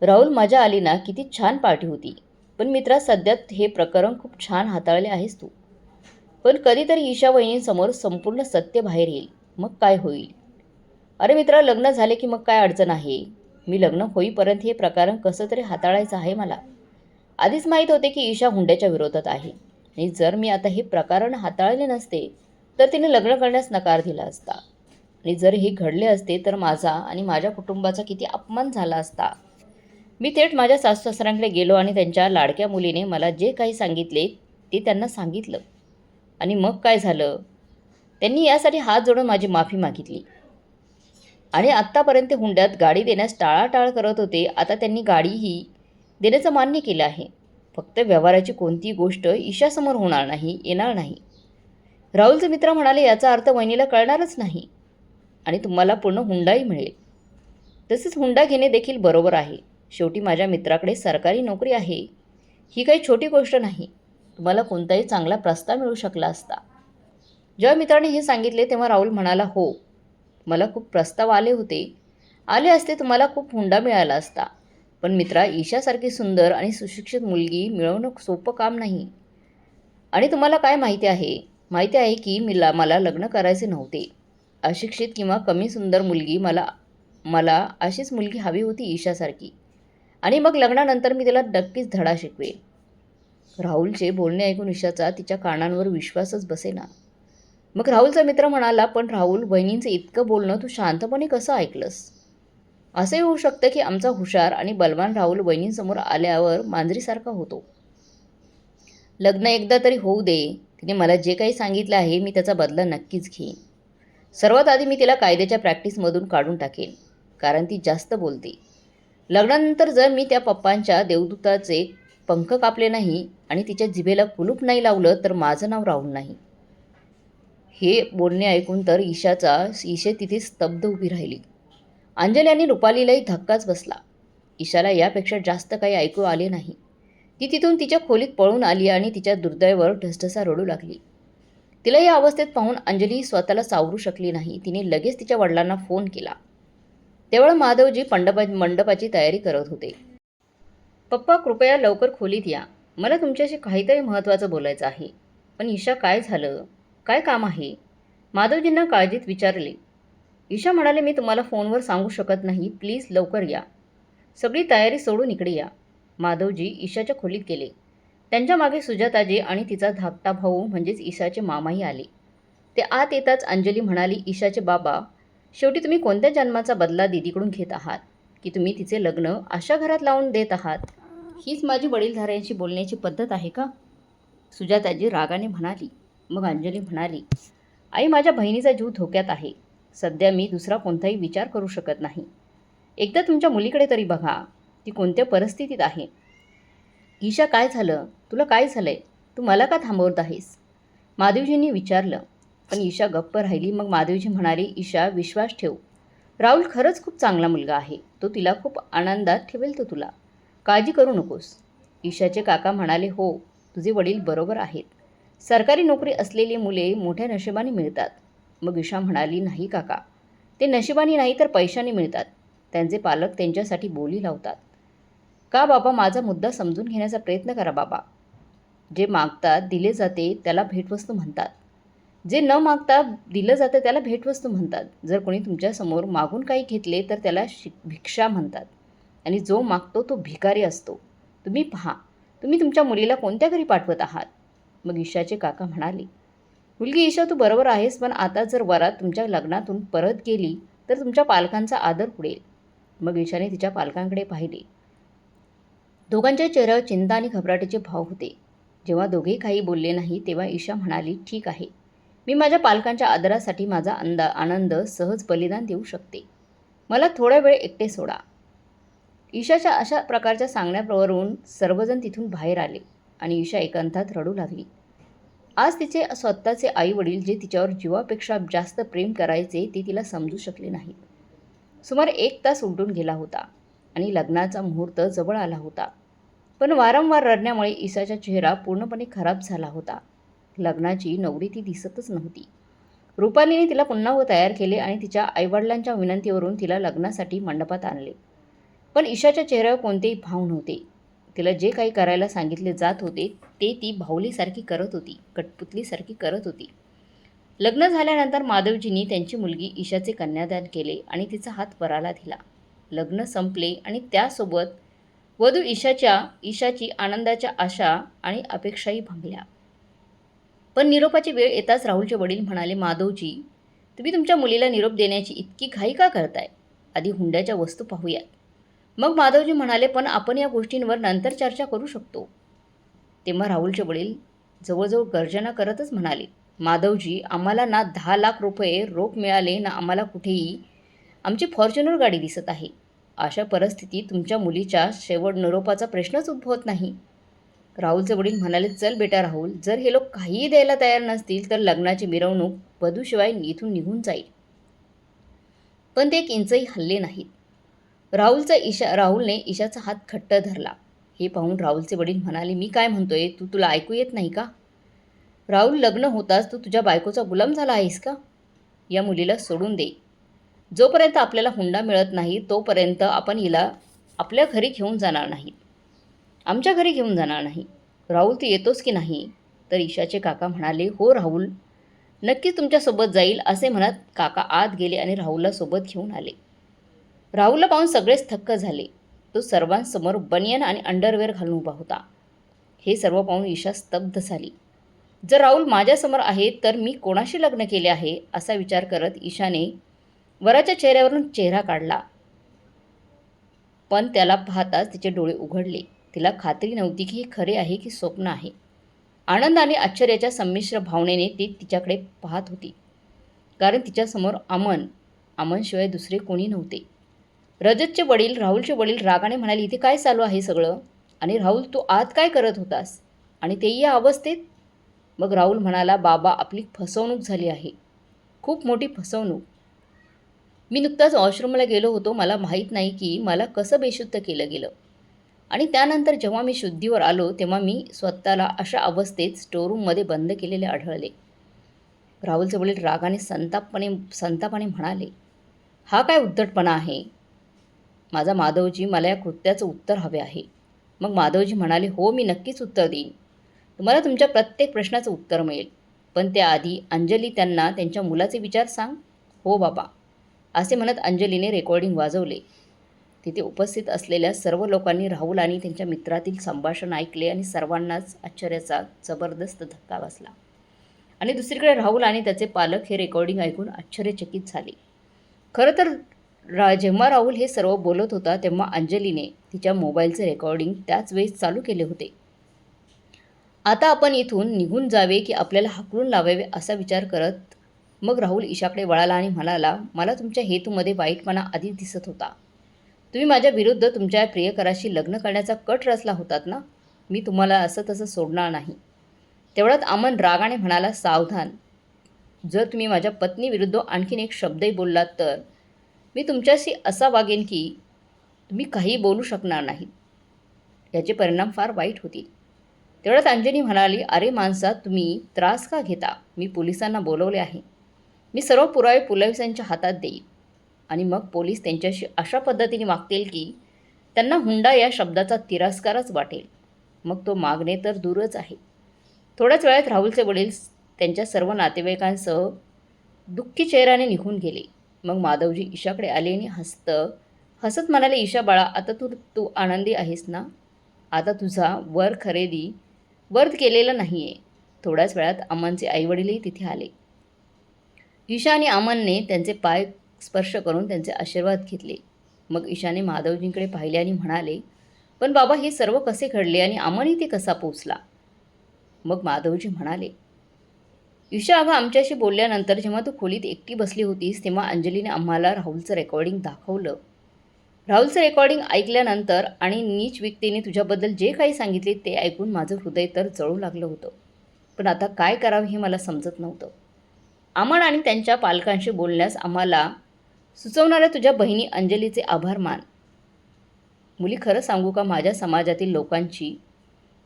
राहुल, मजा आली ना? किती छान पार्टी होती. पण मित्रा, सध्या हे प्रकरण खूप छान हाताळले आहेस तू. पण कधीतरी ईशा वहिनींसमोर संपूर्ण सत्य बाहेर येईल, मग काय होईल? अरे मित्रा, लग्न झाले की मग काय अडचण आहे? मी लग्न होईपर्यंत हे प्रकरण कसं तरी हाताळायचं आहे मला. आधीच माहीत होते की ईशा हुंड्याच्या विरोधात आहे आणि जर मी आता हे प्रकरण हाताळले नसते तर तिने लग्न करण्यास नकार दिला असता. आणि जर हे घडले असते तर माझा आणि माझ्या कुटुंबाचा किती अपमान झाला असता. मी थेट माझ्या सासू-सासऱ्यांकडे गेलो आणि त्यांच्या लाडक्या मुलीने मला जे काही सांगितले ते त्यांना सांगितलं. आणि मग काय झालं? त्यांनी यासाठी हात जोडून माझी माफी मागितली. आणि आत्तापर्यंत हुंड्यात गाडी देण्यास टाळाटाळ करत होते, आता त्यांनी गाडीही देण्याचं मान्य केलं आहे. फक्त व्यवहाराची कोणतीही गोष्ट ईशासमोर येणार नाही. राहुलचे मित्र म्हणाले, याचा अर्थ वहिनीला कळणारच नाही आणि तुम्हाला पूर्ण हुंडाही मिळेल. तसेच हुंडा घेणे देखील बरोबर आहे. शेवटी माझ्या मित्राकडे सरकारी नोकरी आहे. ही काही छोटी गोष्ट नाही. तुम्हाला कोणताही चांगला प्रस्ताव मिळू शकला असता. जेव्हा मित्राने हे सांगितले तेव्हा राहुल म्हणाला, हो, मला खूप प्रस्ताव आले असते, तुम्हाला खूप हुंडा मिळाला असता. पण मित्रा, ईशासारखी सुंदर आणि सुशिक्षित मुलगी मिळवणं सोपं काम नाही. आणि तुम्हाला काय माहिती आहे की मला लग्न करायचे नव्हते. अशिक्षित किंवा कमी सुंदर मुलगी, मला अशीच मुलगी हवी होती, ईशासारखी. आणि मग लग्नानंतर मी तिला नक्कीच धडा शिकवेन. राहुलचे बोलणे ऐकून ईशाचा तिच्या कानांवर विश्वासच बसेना. मग राहुलचा मित्र म्हणाला, पण राहुल, वहिनींचं इतकं बोलणं तू शांतपणे कसं ऐकलंस? असंही होऊ शकतं की आमचा हुशार आणि बलवान राहुल वहिनींसमोर आल्यावर मांजरीसारखा होतो. लग्न एकदा तरी होऊ दे. तिने मला जे काही सांगितलं आहे मी त्याचा बदला नक्कीच घेईन. सर्वात आधी मी तिला कायद्याच्या प्रॅक्टिसमधून काढून टाकेन, कारण ती जास्त बोलते. लग्नानंतर जर मी त्या पप्पांच्या देवदूताचे पंख कापले नाही आणि तिच्या जिभेला कुलूप नाही लावलं तर माझं नाव राहुल नाही. हे बोलणे ऐकून तर ईशा तिथे स्तब्ध उभी राहिली. अंजली आणि रुपालीलाही धक्काच बसला. ईशाला यापेक्षा जास्त काही ऐकू आले नाही. ती तिथून तिच्या खोलीत पळून आली आणि तिच्या दुर्दैवावर ढसढसा रडू लागली. तिला या अवस्थेत पाहून अंजली स्वतःला सावरू शकली नाही. तिने लगेच तिच्या वडिलांना फोन केला. तेवढं माधवजी मंडपाची तयारी करत होते. पप्पा, कृपया लवकर खोलीत या. मला तुमच्याशी काहीतरी महत्त्वाचं बोलायचं आहे. पण ईशा, काय झालं? काय काम आहे? माधवजींना काळजीत विचारले. ईशा म्हणाले, मी तुम्हाला फोनवर सांगू शकत नाही. प्लीज लवकर या. सगळी तयारी सोडून इकडे या. माधवजी ईशाच्या खोलीत गेले. त्यांच्या मागे सुजाताजी आणि तिचा धाकटा भाऊ म्हणजेच ईशाचे मामाही आले. ते आत येताच अंजली म्हणाली, ईशाचे बाबा, शेवटी तुम्ही कोणत्या जन्माचा बदला दीदीकडून घेत आहात की तुम्ही तिचे लग्न अशा घरात लावून देत आहात? हीच माझी वडीलधाऱ्यांशी बोलण्याची पद्धत आहे का? सुजाताजी रागाने म्हणाली. मग अंजली म्हणाली, आई, माझ्या बहिणीचा जीव धोक्यात आहे. सध्या मी दुसरा कोणताही विचार करू शकत नाही. एकदा तुमच्या मुलीकडे तरी बघा. ती कोणत्या परिस्थितीत आहे? ईशा, काय झालं? तुला काय झालंय? तू मला का थांबवत आहेस? माधवजींनी विचारलं. पण ईशा गप्प राहिली. मग माधवजी म्हणाले, ईशा, विश्वास ठेव. राहुल खरंच खूप चांगला मुलगा आहे. तो तिला खूप आनंदात ठेवेल. तो तुला काळजी करू नकोस. ईशाचे काका म्हणाले, हो, तुझे वडील बरोबर आहेत. सरकारी नोकरी असलेली मुले मोठ्या नशिबाने मिळतात. मग ईशा म्हणाली, नाही काका, ते नशिबाने नाही तर पैशाने मिळतात. त्यांचे पालक त्यांच्यासाठी बोली लावतात. का बाबा? माझा मुद्दा समजून घेण्याचा प्रयत्न करा बाबा. जे मागतात दिले जाते त्याला भेटवस्तू म्हणतात. जे न मागता दिलं जातं त्याला भेटवस्तू म्हणतात. जर कोणी तुमच्यासमोर मागून काही घेतले तर त्याला भिक्षा म्हणतात. आणि जो मागतो तो भिकारी असतो. तुम्ही पहा, तुम्ही तुमच्या मुलीला कोणत्या घरी पाठवत आहात? मग ईशाचे काका म्हणाले, मुलगी ईशा, तू बरोबर आहेस, पण आता जर वरात तुमच्या लग्नातून परत गेली तर तुमच्या पालकांचा आदर उडेल. मग ईशाने तिच्या पालकांकडे पाहिले. दोघांच्या चेहऱ्यावर चिंता आणि घबराटीचे भाव होते. जेव्हा दोघेही काही बोलले नाही तेव्हा ईशा म्हणाली, ठीक आहे, मी माझ्या पालकांच्या आदरासाठी माझा आनंद सहज बलिदान देऊ शकते. मला थोडा वेळ एकटे सोडा. ईशाच्या अशा प्रकारच्या सांगण्यावरून सर्वजण तिथून बाहेर आले आणि ईशा एकांतात रडू लागली. आज तिचे स्वतःचे आई-वडील जे तिच्यावर जीवापेक्षा जास्त प्रेम करायचे ते तिला समजू शकले नाहीत. सुमारे 1 तास उलटून गेला होता आणि लग्नाचा मुहूर्त जवळ आला होता. पण वारंवार रडण्यामुळे ईशाचा चेहरा पूर्णपणे खराब झाला होता. लग्नाची नवरी ती दिसतच नव्हती. रुपालीने तिला पुन्हा तयार केले आणि तिच्या आईवडिलांच्या विनंतीवरून तिला लग्नासाठी मंडपात आणले. पण ईशाच्या चेहऱ्यावर कोणतेही भाव नव्हते. तिला जे काही करायला सांगितले जात होते ते ती बाहुलीसारखी करत होती, कठपुतलीसारखी करत होती. लग्न झाल्यानंतर माधवजींनी त्यांची मुलगी ईशाचे कन्यादान केले आणि तिचा हात वराला दिला. लग्न संपले आणि त्यासोबत वधू ईशाची आनंदाच्या आशा आणि अपेक्षाही भंगल्या. पण निरोपाची वेळ येताच राहुलचे वडील म्हणाले, माधवजी, तुम्ही तुमच्या मुलीला निरोप देण्याची इतकी घाई का करताय? आधी हुंड्याच्या वस्तू पाहूयात. मग माधवजी म्हणाले, पण आपण या गोष्टींवर नंतर चर्चा करू शकतो. तेव्हा राहुलचे वडील जवळजवळ गर्जना करतच म्हणाले, माधवजी, आम्हाला ना 10 लाख रुपये रोख मिळाले ना आम्हाला कुठेही आमची फॉर्च्युनर गाडी दिसत आहे. अशा परिस्थितीत तुमच्या मुलीच्या शेवट निरोपाचा प्रश्नच उद्भवत नाही. राहुलचे वडील म्हणाले, चल बेटा राहुल, जर हे लोक काहीही द्यायला तयार नसतील तर लग्नाची मिरवणूक वधूशिवाय इथून निघून जाईल. पण ते 1 इंचही हलले नाहीत. राहुलने ईशाचा हात घट्ट धरला. हे पाहून राहुलचे वडील म्हणाले, मी काय म्हणतोय तुला ऐकू येत नाही का? राहुल, लग्न होताच तू तुझ्या बायकोचा गुलाम झाला आहेस का? या मुलीला सोडून दे. जोपर्यंत आपल्याला हुंडा मिळत नाही तोपर्यंत आपण हिला आपल्या घरी घेऊन जाणार नाही. आमच्या घरी घेऊन जाणार नाही. राहुल, तू येतोस की नाही? तर ईशाचे काका म्हणाले, हो राहुल, नक्कीच तुमच्यासोबत जाईल. असे म्हणत काका आत गेले आणि राहुलला सोबत घेऊन आले. राहुलला पाहून सगळेच थक्क झाले. तो सर्वांसमोर बनियन आणि अंडरवेअर घालून उभा होता. हे सर्व पाहून ईशा स्तब्ध झाली. जर राहुल माझ्यासमोर आहे तर मी कोणाशी लग्न केले आहे असा विचार करत ईशाने वराच्या चेहऱ्यावरून चेहरा काढला. पण त्याला पाहताच तिचे डोळे उघडले. तिला खात्री नव्हती की हे खरे आहे की स्वप्न आहे. आनंद आणि आश्चर्याच्या संमिश्र भावनेने ती तिच्याकडे पाहत होती. कारण तिच्यासमोर अमनशिवाय दुसरे कोणी नव्हते. राहुलचे वडील रागाने म्हणाले, इथे काय चालू आहे सगळं? आणि राहुल, तू आत काय करत होतास? आणि तेही या अवस्थेत? मग राहुल म्हणाला, बाबा, आपली फसवणूक झाली आहे. खूप मोठी फसवणूक. मी नुकताच वॉशरूमला गेलो होतो. मला माहीत नाही की मला कसं बेशुद्ध केलं गेलं. आणि त्यानंतर जेव्हा मी शुद्धीवर आलो तेव्हा मी स्वतःला अशा अवस्थेत स्टोअरूममध्ये बंद केलेले आढळले. राहुलचे वडील रागाने संतापाने म्हणाले, हा काय उद्धटपणा आहे? माझा माधवजी, मला या कृत्याचं उत्तर हवे आहे. मग माधवजी म्हणाले, हो, मी नक्कीच उत्तर देईन. तुम्हाला तुमच्या प्रत्येक प्रश्नाचं उत्तर मिळेल. पण त्याआधी अंजली, त्यांना त्यांच्या मुलाचे विचार सांग. हो बाबा, असे म्हणत अंजलीने रेकॉर्डिंग वाजवले. तिथे उपस्थित असलेल्या सर्व लोकांनी राहुल आणि त्यांच्या मित्रातील संभाषण ऐकले आणि सर्वांनाच आश्चर्याचा जबरदस्त धक्का बसला. आणि दुसरीकडे राहुल आणि त्याचे पालक हे रेकॉर्डिंग ऐकून आश्चर्यचकित झाले. खरं तर जेव्हा राहुल हे सर्व बोलत होता तेव्हा अंजलीने तिच्या मोबाईलचे रेकॉर्डिंग त्याच वेळेस चालू केले होते. आता आपण इथून निघून जावे की आपल्याला हाकलून लावावे असा विचार करत मग राहुल ईशाकडे वळाला आणि म्हणाला, मला तुमच्या हेतूमध्ये वाईटपणा आधीच दिसत होता. तुम्ही माझ्या विरुद्ध तुमच्या प्रियकराशी लग्न करण्याचा कट रचला होतात ना. मी तुम्हाला असं तसं सोडणार नाही. तेवढ्यात अमन रागाने म्हणाला, सावधान, जर तुम्ही माझ्या पत्नीविरुद्ध आणखीन एक शब्दही बोललात तर मी तुमच्याशी असा वागेन की तुम्ही काही बोलू शकणार नाहीत. याचे परिणाम फार वाईट होतील. तेवढ्यात अंजली म्हणाली, अरे माणसा, तुम्ही त्रास का घेता? मी पोलिसांना बोलवले आहे. मी सर्व पुरावे पोलिसांच्या हातात देईन आणि मग पोलीस त्यांच्याशी अशा पद्धतीने वागतील की त्यांना हुंडा या शब्दाचा तिरस्कारच वाटेल. मग तो मागणे तर दूरच आहे. थोड्याच वेळात राहुलचे वडील त्यांच्या सर्व नातेवाईकांसह दुःखी चेहऱ्याने निघून गेले. मग माधवजी ईशाकडे आले आणि हसत म्हणाले, ईशा बाळा, आता तू आनंदी आहेस ना? आता तुझा वर्ध केलेला नाही आहे. थोड्याच वेळात अमनचे आईवडीलही तिथे आले. ईशा आणि अमनने त्यांचे पाय स्पर्श करून त्यांचे आशीर्वाद घेतले. मग ईशाने माधवजींकडे पाहिले आणि म्हणाले, पण बाबा, हे सर्व कसे घडले आणि अमन इथे कसा पोचला? मग माधवजी म्हणाले, ईशा, अगं, आमच्याशी बोलल्यानंतर जेव्हा तू खोलीत एकटी बसली होतीस तेव्हा अंजलीने आम्हाला राहुलचं रेकॉर्डिंग दाखवलं. राहुलचं रेकॉर्डिंग ऐकल्यानंतर आणि नीच व्यक्तीने तुझ्याबद्दल जे काही सांगितले ते ऐकून माझं हृदय तर जळू लागलं होतं. पण आता काय करावं हे मला समजत नव्हतं. अमन आणि त्यांच्या पालकांशी बोलण्यास आम्हाला सुचवणाऱ्या तुझ्या बहिणी अंजलीचे आभार मान. मुली, खरं सांगू का, माझ्या समाजातील लोकांची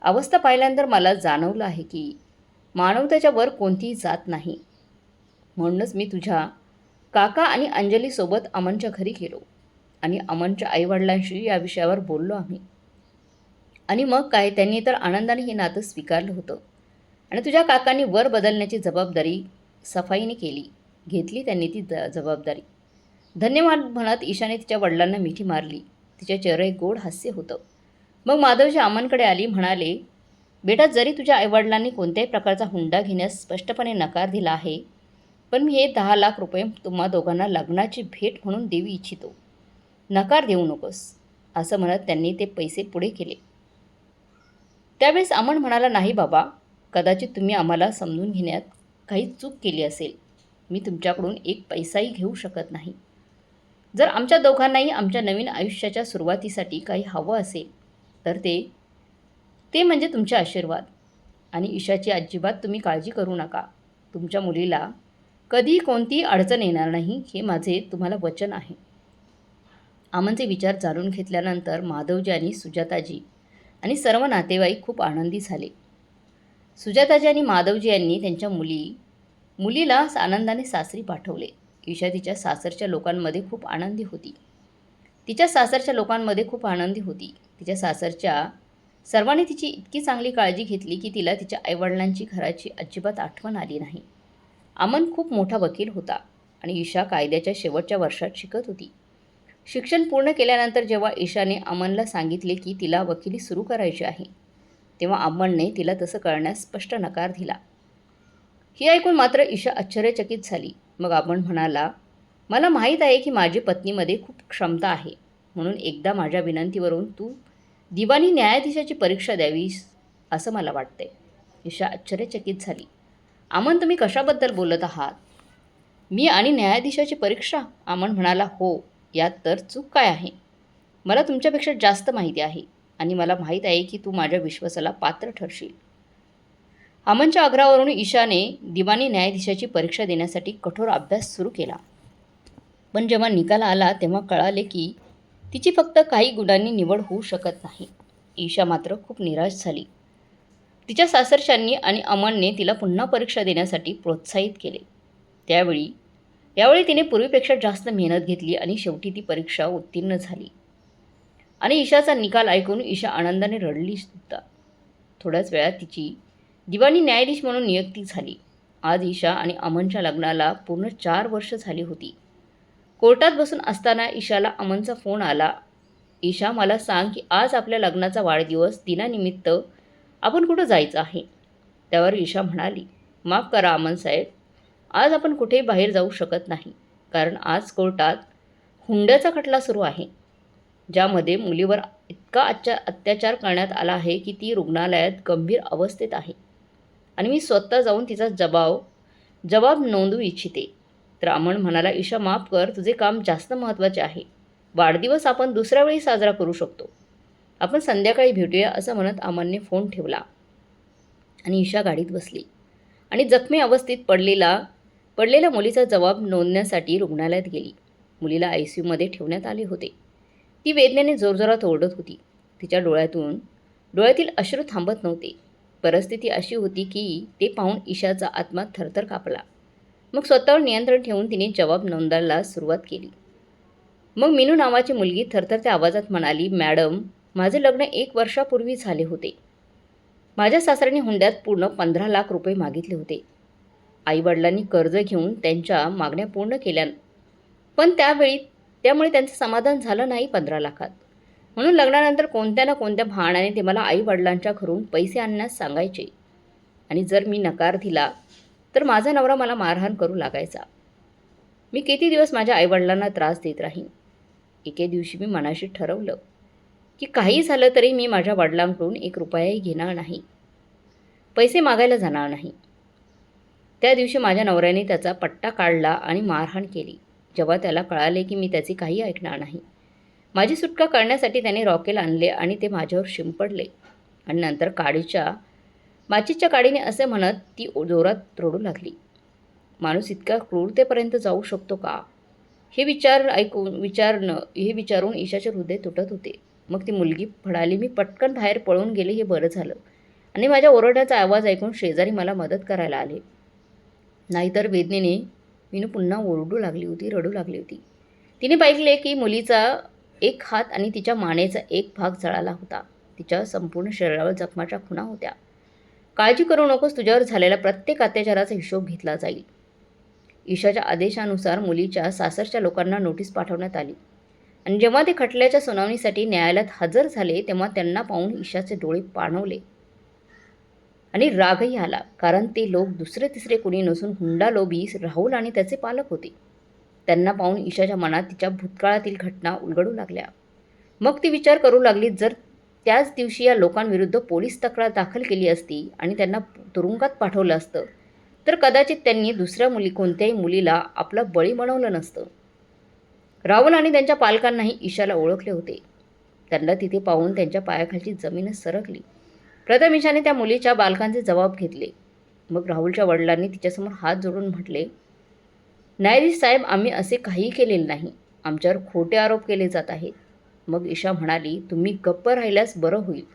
अवस्था पाहिल्यानंतर मला जाणवलं आहे की मानवतेच्या वर कोणतीही जात नाही. म्हणूनच मी तुझ्या काका आणि अंजलीसोबत अमनच्या घरी गेलो आणि अमनच्या आईवडिलांशी या विषयावर बोललो आम्ही. आणि मग काय, त्यांनी तर आनंदाने हे नातं स्वीकारलं होतं आणि तुझ्या काकांनी वर बदलण्याची जबाबदारी सफाईने घेतली त्यांनी ती जबाबदारी. धन्यवाद म्हणत ईशाने तिच्या वडिलांना मिठी मारली. तिच्या चेहरे गोड हास्य होतं. मग माधवजी अमनकडे आली, म्हणाले, बेटा, जरी तुझ्या आईवडिलांनी कोणत्याही प्रकारचा हुंडा घेण्यास स्पष्टपणे नकार दिला आहे, पण मी हे 10 लाख रुपये तुम्हा दोघांना लग्नाची भेट म्हणून देऊ इच्छितो. नकार देऊ नकोस, असं म्हणत त्यांनी ते पैसे पुढे केले. त्यावेळेस अमन म्हणाला, नाही बाबा, कदाचित तुम्ही आम्हाला समजून घेण्यात काही चूक केली असेल. मी तुमच्याकडून एक पैसाही घेऊ शकत नाही. जर आमच्या दोघांनाही आमच्या नवीन आयुष्याच्या सुरुवातीसाठी काही हवं असेल तर ते म्हणजे तुमचे आशीर्वाद. आणि ईशाची अजिबात तुम्ही काळजी करू नका. तुमच्या मुलीला कधीही कोणतीही अडचण येणार नाही, हे माझे तुम्हाला वचन आहे. अमनचे विचार जाणून घेतल्यानंतर माधवजी आणि सुजाताजी आणि सर्व नातेवाईक खूप आनंदी झाले. सुजाताजी आणि माधवजी यांनी त्यांच्या मुलीला आनंदाने सासरी पाठवले. ईशा तिच्या सासरच्या लोकांमध्ये खूप आनंदी होती. तिच्या सासरच्या सर्वांनी तिची इतकी चांगली काळजी घेतली की तिला तिच्या आईवडिलांची घराची अजिबात आठवण आली नाही. अमन खूप मोठा वकील होता आणि ईशा कायद्याच्या शेवटच्या वर्षात शिकत होती. शिक्षण पूर्ण केल्यानंतर जेव्हा ईशाने अमनला सांगितले की तिला वकिली सुरू करायची आहे, तेव्हा अमनने तिला तसं करण्यास स्पष्ट नकार दिला. हे ऐकून मात्र ईशा आश्चर्यचकित झाली. मग अमन म्हणाला, मला माहीत आहे की माझी पत्नीमध्ये खूप क्षमता आहे, म्हणून एकदा माझ्या विनंतीवरून तू दिवाणी न्यायाधीशाची परीक्षा द्यावीस असं मला वाटते. ईशा आश्चर्यचकित झाली. अमन, तुम्ही कशाबद्दल बोलत आहात? मी आणि न्यायाधीशाची परीक्षा? अमन म्हणाला, हो, यात तर चूक काय आहे? मला तुमच्यापेक्षा जास्त माहिती आहे आणि मला माहीत आहे की तू माझ्या विश्वासाला पात्र ठरशील. अमनच्या आग्रहावरून ईशाने दिवाणी न्यायाधीशाची परीक्षा देण्यासाठी कठोर अभ्यास सुरू केला. पण जेव्हा निकाल आला तेव्हा कळाले की तिची फक्त काही गुणांनी निवड होऊ शकत नाही. ईशा मात्र खूप निराश झाली. तिच्या सासरच्यांनी आणि अमनने तिला पुन्हा परीक्षा देण्यासाठी प्रोत्साहित केले. यावेळी तिने पूर्वीपेक्षा जास्त मेहनत घेतली आणि शेवटी ती परीक्षा उत्तीर्ण झाली. आणि ईशाचा निकाल ऐकून ईशा आनंदाने रडली सुद्धा. थोड्याच वेळात तिची दिवाणी न्यायाधीश म्हणून नियुक्ती झाली. आज ईशा आणि अमनच्या लग्नाला पूर्ण 4 वर्ष झाली होती. कोर्टात बसून असताना ईशाला अमनचा फोन आला. ईशा, मला सांग की आज आपल्या लग्नाचा वाढदिवस दिनानिमित्त आपण कुठं जायचं आहे? त्यावर ईशा म्हणाली, माफ करा अमन साहेब, आज आपण कुठेही बाहेर जाऊ शकत नाही. कारण आज कोर्टात हुंड्याचा खटला सुरू आहे, ज्यामध्ये मुलीवर इतका अत्याचार करण्यात आला आहे की ती रुग्णालयात गंभीर अवस्थेत आहे आणि मी स्वतः जाऊन तिचा जबाब नोंदवू इच्छिते. तर अमन म्हणाला, ईशा माफ कर, तुझे काम जास्त महत्त्वाचे आहे. वाढदिवस आपण दुसऱ्या वेळी साजरा करू शकतो. आपण संध्याकाळी भेटूया असं म्हणत अमनने फोन ठेवला आणि ईशा गाडीत बसली आणि जखमी अवस्थेत पडलेल्या मुलीचा जबाब नोंदण्यासाठी रुग्णालयात गेली. मुलीला ICUमध्ये ठेवण्यात आले होते. ती वेदनेने जोरजोरात ओरडत होती. तिच्या डोळ्यातील अश्रू थांबत नव्हते. परिस्थिती अशी होती की ते पाहून ईशाचा आत्मा थरथर कापला. मग स्वतःवर नियंत्रण ठेवून तिने जबाब नोंदायला सुरुवात केली. मग मीनू नावाची मुलगी थरथरत्या आवाजात म्हणाली, मॅडम, माझे लग्न 1 वर्षापूर्वी झाले होते. माझ्या सासऱ्याने हुंड्यात पूर्ण 15 लाख रुपये मागितले होते. आईवडिलांनी कर्ज घेऊन त्यांच्या मागण्या पूर्ण केल्या, पण त्यामुळे त्यांचं समाधान झालं नाही 15 लाखात. म्हणून लग्नानंतर कोणत्या ना कोणत्या बहाण्याने ते मला आईवडिलांच्या घरून पैसे आणण्यास सांगायचे आणि जर मी नकार दिला तर माझा नवरा मला मारहाण करू लागायचा. मी किती दिवस माझ्या आईवडिलांना त्रास देत राहीन. एके दिवशी मी मनाशी ठरवलं की काही झालं तरी मी माझ्या वडिलांकडून 1 रुपयाही घेणार नाही, पैसे मागायला जाणार नाही. त्या दिवशी माझ्या नवऱ्याने त्याचा पट्टा काढला आणि मारहाण केली. जेव्हा त्याला कळाले की मी त्याचे काही ऐकणार नाही, माझी सुटका करण्यासाठी त्याने रॉकेल आणले आणि ते माझ्यावर शिंपडले आणि नंतर माचीच्या काडीने असे म्हणत ती जोरात रडू लागली. माणूस इतक्या क्रूरतेपर्यंत जाऊ शकतो का? हे विचारून ईशाचे हृदय तुटत होते. मग ती मुलगी म्हणाली, मी पटकन बाहेर पळून गेले, हे बरं झालं. आणि माझ्या ओरडण्याचा आवाज ऐकून शेजारी मला मदत करायला आले. नाहीतर वेदनेने मीनू पुन्हा रडू लागली होती. तिने पाहिले की मुलीचा एक हात आणि तिच्या मानेचा एक भाग जळाला होता. तिच्या संपूर्ण शरीरावर जखमाच्या खुणा होत्या. काळजी करू नकोस, तुझ्यावर झालेल्या प्रत्येक अत्याचाराचा हिशोब घेतला जाईल. ईशाच्या आदेशानुसार मुलीच्या सासरच्या लोकांना नोटीस पाठवण्यात आली आणि जेव्हा ते खटल्याच्या सुनावणीसाठी न्यायालयात हजर झाले तेव्हा त्यांना पाहून ईशाचे डोळे पाणवले आणि रागही आला. कारण ते लोक दुसरे तिसरे कुणी नसून हुंडा लोभी राहुल आणि त्याचे पालक होते. त्यांना पाहून ईशाच्या मनात तिच्या भूतकाळातील घटना उलगडू लागल्या. मग ती विचार करू लागली, जर त्याच दिवशी या लोकांविरुद्ध पोलीस तक्रार दाखल केली असती आणि त्यांना तुरुंगात पाठवलं असतं तर कदाचित त्यांनी दुसऱ्या कोणत्याही मुलीला आपला बळी बनवलं नसतं. राहुल आणि त्यांच्या पालकांनाही ईशाला ओळखले होते. त्यांना तिथे पाहून त्यांच्या पायाखालची जमीनच सरकली. प्रथम ईशाने त्या मुलीच्या बालकांचे जबाब घेतले. मग राहुलच्या वडिलांनी तिच्यासमोर हात जोडून म्हटले, न्यायाधीश साहेब, आम्ही असे काहीही केलेले नाही. आमच्यावर खोटे आरोप केले जात आहेत. मग ईशा म्हणाली, तुम्ही गप्प राहिल्यास बरं होईल.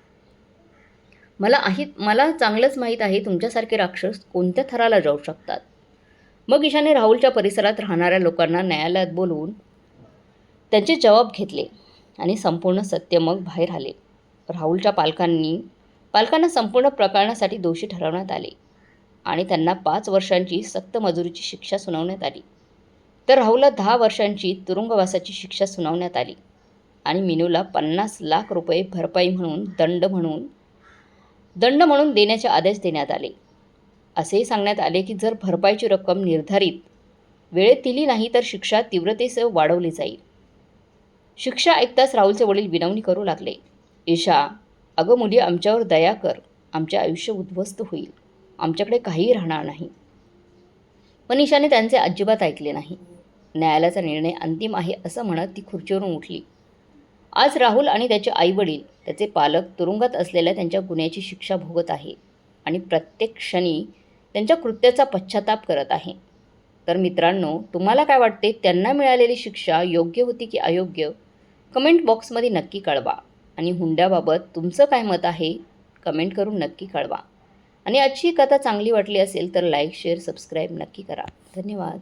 मला चांगलंच माहीत आहे तुमच्यासारखे राक्षस कोणत्या थराला जाऊ शकतात. मग ईशाने राहुलच्या परिसरात राहणाऱ्या लोकांना न्यायालयात बोलवून त्यांचे जबाब घेतले आणि संपूर्ण सत्य मग बाहेर आले. राहुलच्या पालकांना संपूर्ण प्रकरणासाठी दोषी ठरवण्यात आले आणि त्यांना 5 वर्षांची सक्त मजुरीची शिक्षा सुनावण्यात आली. तर राहुलला 10 वर्षांची तुरुंगवासाची शिक्षा सुनावण्यात आली आणि मीनूला 50 लाख रुपये भरपाई म्हणून दंड म्हणून देण्याचे आदेश देण्यात आले. असेही सांगण्यात आले की जर भरपाईची रक्कम निर्धारित वेळेत दिली नाही तर शिक्षा तीव्रतेसह वाढवली जाईल. शिक्षा ऐकताच राहुलचे वडील विनवणी करू लागले, ईशा, अगं मुली, आमच्यावर दया कर. आमचे आयुष्य उद्ध्वस्त होईल. आमच्याकडे काहीही राहणार नाही. पण ईशाने त्यांचे अजिबात ऐकले नाही. न्यायालयाचा निर्णय अंतिम आहे असं म्हणत ती खुर्चीवरून उठली. आज राहुल आणि त्याचे आईवडील, त्याचे पालक तुरुंगात असलेल्या त्यांच्या गुन्ह्याची शिक्षा भोगत आहे आणि प्रत्येक क्षणी त्यांच्या कृत्याचा पश्चाताप करत आहे. तर मित्रांनो, तुम्हाला काय वाटते? त्यांना मिळालेली शिक्षा योग्य होती की अयोग्य? कमेंट बॉक्समध्ये नक्की कळवा आणि हुंड्याबाबत तुमचं काय मत आहे कमेंट करून नक्की कळवा. आणि आजची कथा चांगली वाटली असेल तर लाईक, शेअर, सबस्क्राईब नक्की करा. धन्यवाद.